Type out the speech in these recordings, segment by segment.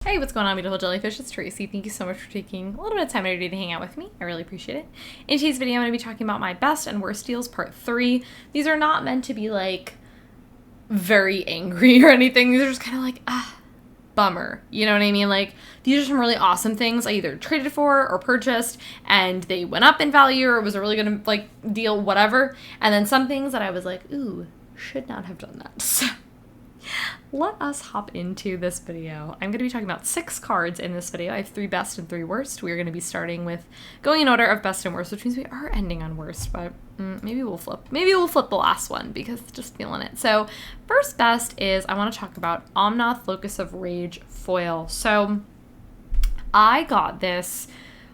Hey, what's going on, beautiful jellyfish? It's Tracy. Thank you so much for taking a little bit of time today to hang out with me. I really appreciate it. In today's video, I'm going to be talking about my best and worst deals, part 3. These are not meant to be, like, very angry or anything. These are just kind of like, bummer. You know what I mean? Like, these are some really awesome things I either traded for or purchased, and they went up in value, or it was a really good, like, deal, whatever. And then some things that I was like, ooh, should not have done that. So let us hop into this video. I'm going to be talking about 6 cards in this video. I have 3 best and 3 worst. We're going to be starting with going in order of best and worst, which means we are ending on worst, but maybe we'll flip. Maybe we'll flip the last one because just feeling it. So first best is I want to talk about Omnath, Locus of Rage foil. So I got this.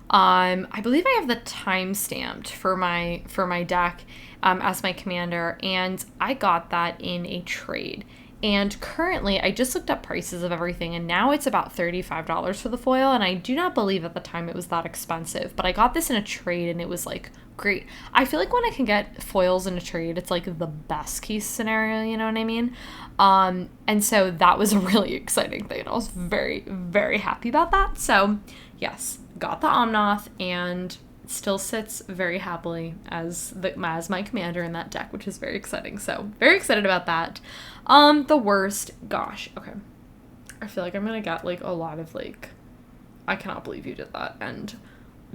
I believe I have the time stamped for my deck as my commander, and I got that in a trade. And currently, I just looked up prices of everything, and now it's about $35 for the foil, and I do not believe at the time it was that expensive, but I got this in a trade, and it was, like, great. I feel like when I can get foils in a trade, it's, like, the best case scenario, you know what I mean? And so that was a really exciting thing, and I was very, very happy about that. So, yes, got the Omnath, and still sits very happily as my commander in that deck, which is very exciting. So very excited about that. The worst, gosh, okay. I feel like I'm gonna get like a lot of like, I cannot believe you did that, and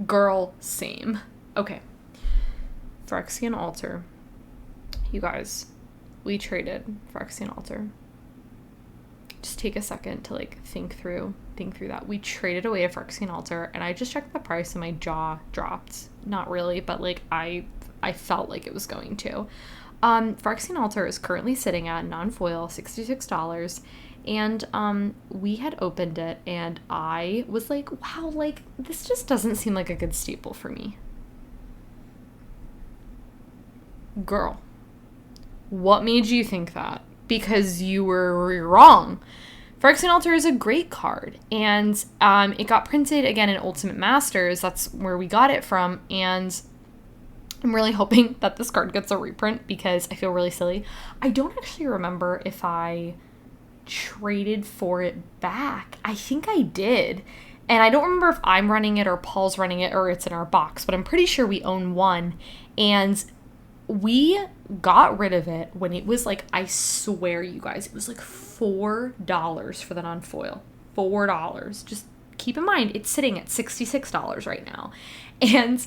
girl, same. Okay. Phyrexian altar. You guys, we traded Phyrexian altar. Just take a second to like think through that. We traded away a Phyrexian altar, and I just checked the price and my jaw dropped. Not really, but like I felt like it was going to. Phyrexian altar is currently sitting at non-foil $66, and we had opened it, and I was like, wow, like this just doesn't seem like a good staple for me. Girl, what made you think that? Because you were wrong. Phyrexian Altar is a great card, and it got printed again in Ultimate Masters. That's where we got it from, and I'm really hoping that this card gets a reprint because I feel really silly. I don't actually remember if I traded for it back. I think I did, and I don't remember if I'm running it or Paul's running it or it's in our box, but I'm pretty sure we own one, and we got rid of it when it was like, I swear you guys, it was like $4 for the non-foil. $4. Just keep in mind, it's sitting at $66 right now. And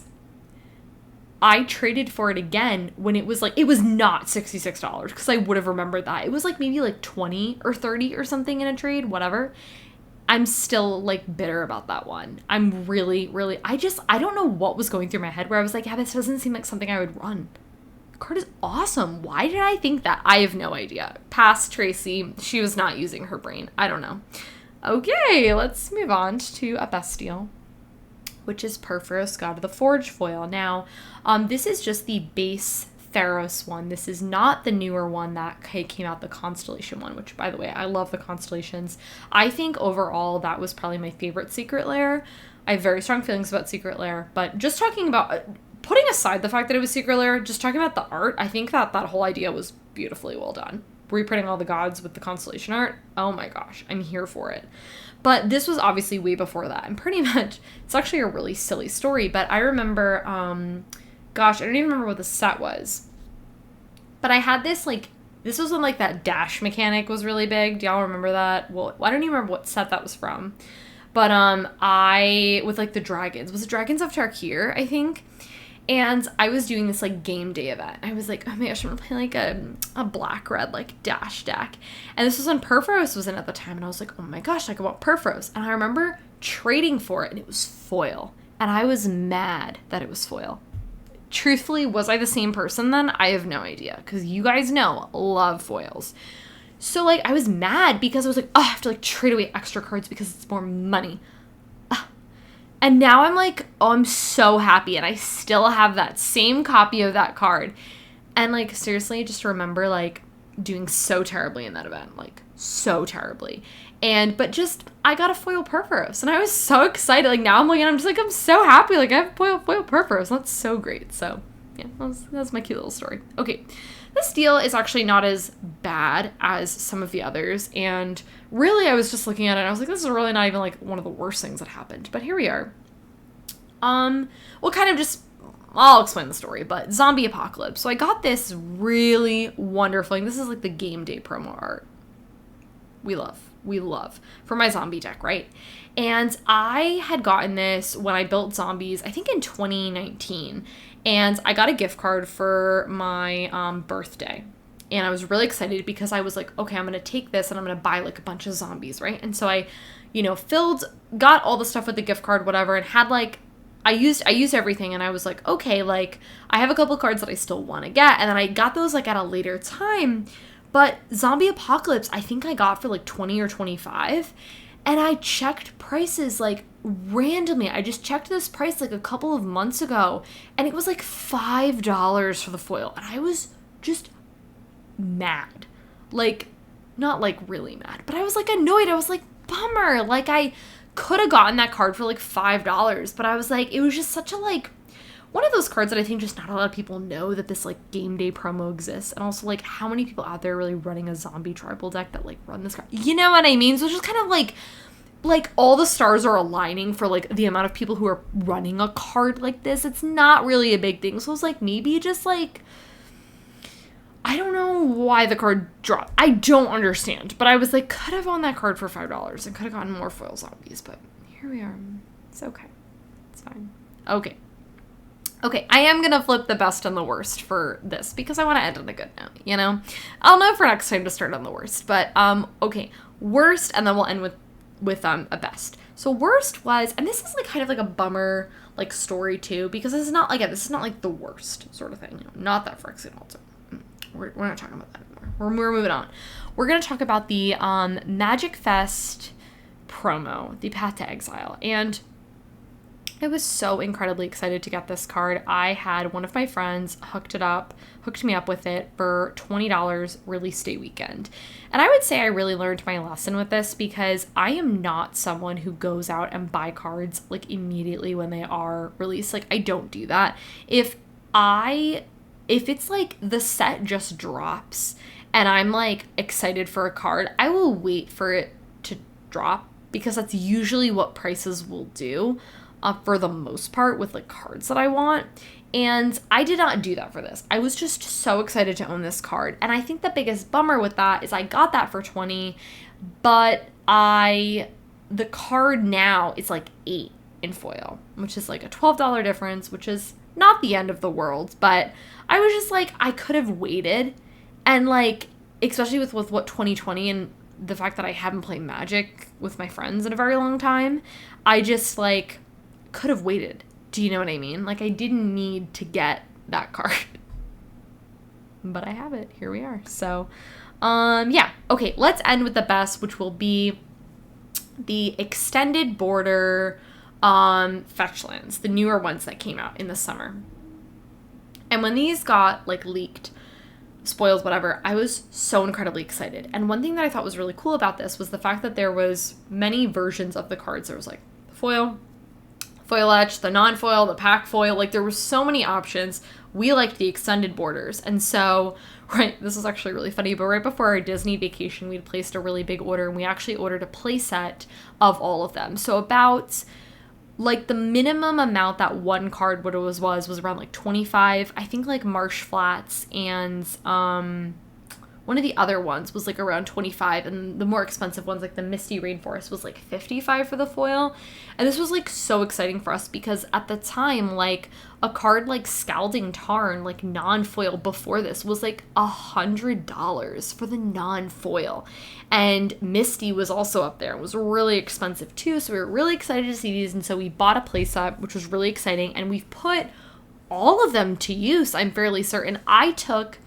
I traded for it again when it was like, it was not $66 because I would have remembered that. It was like maybe like 20 or 30 or something in a trade, whatever. I'm still like bitter about that one. I'm really, I don't know what was going through my head where I was like, yeah, this doesn't seem like something I would run. Card is awesome. Why did I think that? I have no idea. Past Tracy, she was not using her brain. I don't know. Okay, let's move on to a best deal, which is Purphoros, God of the Forge foil. Now, this is just the base Theros one. This is not the newer one that came out, the Constellation one, which, by the way, I love the Constellations. I think overall that was probably my favorite Secret Lair. I have very strong feelings about Secret Lair, but just talking about putting aside the fact that it was Secret Lair, just talking about the art, I think that whole idea was beautifully well done. Reprinting all the gods with the Constellation art, oh my gosh, I'm here for it. But this was obviously way before that, and pretty much, it's actually a really silly story, but I remember, gosh, I don't even remember what the set was. But I had this, like, this was when, like, that dash mechanic was really big. Do y'all remember that? Well, I don't even remember what set that was from. But, with, like, the dragons. Was it Dragons of Tarkir, I think? And I was doing this, like, game day event. I was like, oh my gosh, I'm gonna play, like, a black-red, like, dash deck. And this was when Purphoros was in at the time, and I was like, oh my gosh, like, I want Purphoros. And I remember trading for it, and it was foil. And I was mad that it was foil. Truthfully, was I the same person then? I have no idea, because you guys know, love foils. So, like, I was mad because I was like, oh, I have to, like, trade away extra cards because it's more money. And now I'm like, oh, I'm so happy. And I still have that same copy of that card. And, like, seriously, just remember, like, doing so terribly in that event. Like, so terribly. But just, I got a foil Purphoros. And I was so excited. Like, now I'm looking, I'm just like, I'm so happy. Like, I have foil Purphoros. That's so great. So, yeah, that's my cute little story. Okay. This deal is actually not as bad as some of the others, and really I was just looking at it and I was like, this is really not even like one of the worst things that happened, but here we are. We'll kind of just, I'll explain the story, but zombie apocalypse. So I got this really wonderful, and this is like the game day promo art. We love for my zombie deck, right? And I had gotten this when I built zombies, I think in 2019, and I got a gift card for my birthday. And I was really excited because I was like, okay, I'm going to take this and I'm going to buy like a bunch of zombies, right? And so I, got all the stuff with the gift card, whatever, and had like, I used everything, and I was like, okay, like I have a couple cards that I still want to get, and then I got those like at a later time. But Zombie Apocalypse, I think I got for like 20 or 25, and I checked prices like randomly. I just checked this price like a couple of months ago, and it was like $5 for the foil, and I was just mad. Like, not like really mad, but I was like annoyed. I was like, bummer. Like, I could have gotten that card for like $5, but I was like, it was just such a like one of those cards that I think just not a lot of people know that this like game day promo exists, and also like how many people out there really running a zombie tribal deck that like run this card, you know what I mean? So it's just kind of like all the stars are aligning for like the amount of people who are running a card like this. It's not really a big thing. So I was like, maybe just like, I don't know why the card dropped. I don't understand. But I was like, could have owned that card for $5 and could have gotten more foil zombies. But here we are. It's okay. It's fine. Okay. I am going to flip the best and the worst for this because I want to end on a good note, you know? I'll know for next time to start on the worst. But, okay. Worst, and then we'll end with a best. So worst was, and this is like kind of like a bummer like story too, because this is not like the worst sort of thing. You know, not that Phyrexian altar. We're not talking about that anymore. We're moving on. We're going to talk about the Magicfest promo, the Path to Exile. And I was so incredibly excited to get this card. I had one of my friends hooked me up with it for $20 release day weekend. And I would say I really learned my lesson with this because I am not someone who goes out and buy cards like immediately when they are released. Like, I don't do that. If it's like the set just drops and I'm like excited for a card, I will wait for it to drop because that's usually what prices will do for the most part with like cards that I want. And I did not do that for this. I was just so excited to own this card. And I think the biggest bummer with that is I got that for 20, but the card now is like 8 in foil, which is like a $12 difference, which is not the end of the world, but I was just like, I could have waited, and like, especially with what 2020 and the fact that I haven't played Magic with my friends in a very long time, I just like could have waited. Do you know what I mean? Like, I didn't need to get that card, but I have it. Here we are. So, yeah. Okay, let's end with the best, which will be the extended border fetchlands, the newer ones that came out in the summer. And when these got like leaked, spoils, whatever, I was so incredibly excited. And one thing that I thought was really cool about this was the fact that there was many versions of the cards. There was like the foil etch, the non-foil, the pack foil, like there were so many options. We liked the extended borders. And so, right, this is actually really funny, but right before our Disney vacation, we'd placed a really big order, and we actually ordered a play set of all of them. So about like the minimum amount that one card was around like 25. I think like Marsh Flats and one of the other ones was like around 25, and the more expensive ones like the Misty Rainforest was like 55 for the foil. And this was like so exciting for us because at the time, like a card like Scalding Tarn, like non-foil before this, was like $100 for the non-foil. And Misty was also up there. It was really expensive too, so we were really excited to see these, and so we bought a playset, which was really exciting, and we've put all of them to use, I'm fairly certain. I took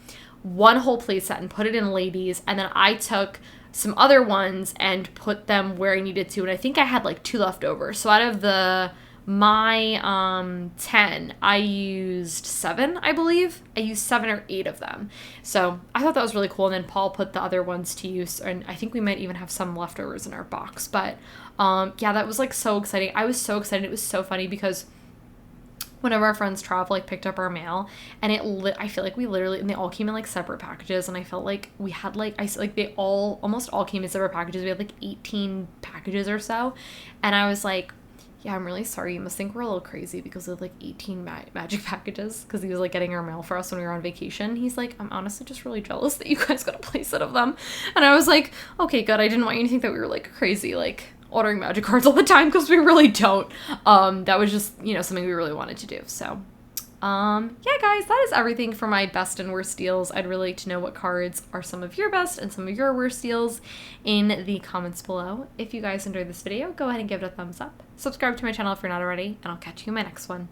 one whole playset and put it in ladies, and then I took some other ones and put them where I needed to, and I think I had like 2 left over. So out of my 10, I used 7, I believe. I used 7 or 8 of them. So I thought that was really cool, and then Paul put the other ones to use, and I think we might even have some leftovers in our box. But yeah, that was like so exciting. I was so excited. It was so funny because one of our friends, Trav, like picked up our mail, and I feel like we literally, and they all came in like separate packages, and I felt like we had like they almost all came in separate packages. We had like 18 packages or so, and I was like, yeah, I'm really sorry. You must think we're a little crazy because we have like 18 magic packages, because he was like getting our mail for us when we were on vacation. He's like, I'm honestly just really jealous that you guys got a playset of them. And I was like, okay, good. I didn't want you to think that we were like crazy, like ordering magic cards all the time, because we really don't. That was just, you know, something we really wanted to do. So yeah, guys, that is everything for my best and worst deals. I'd really like to know what cards are some of your best and some of your worst deals in the comments below. If you guys enjoyed this video, go ahead and give it a thumbs up. Subscribe to my channel if you're not already, and I'll catch you in my next one.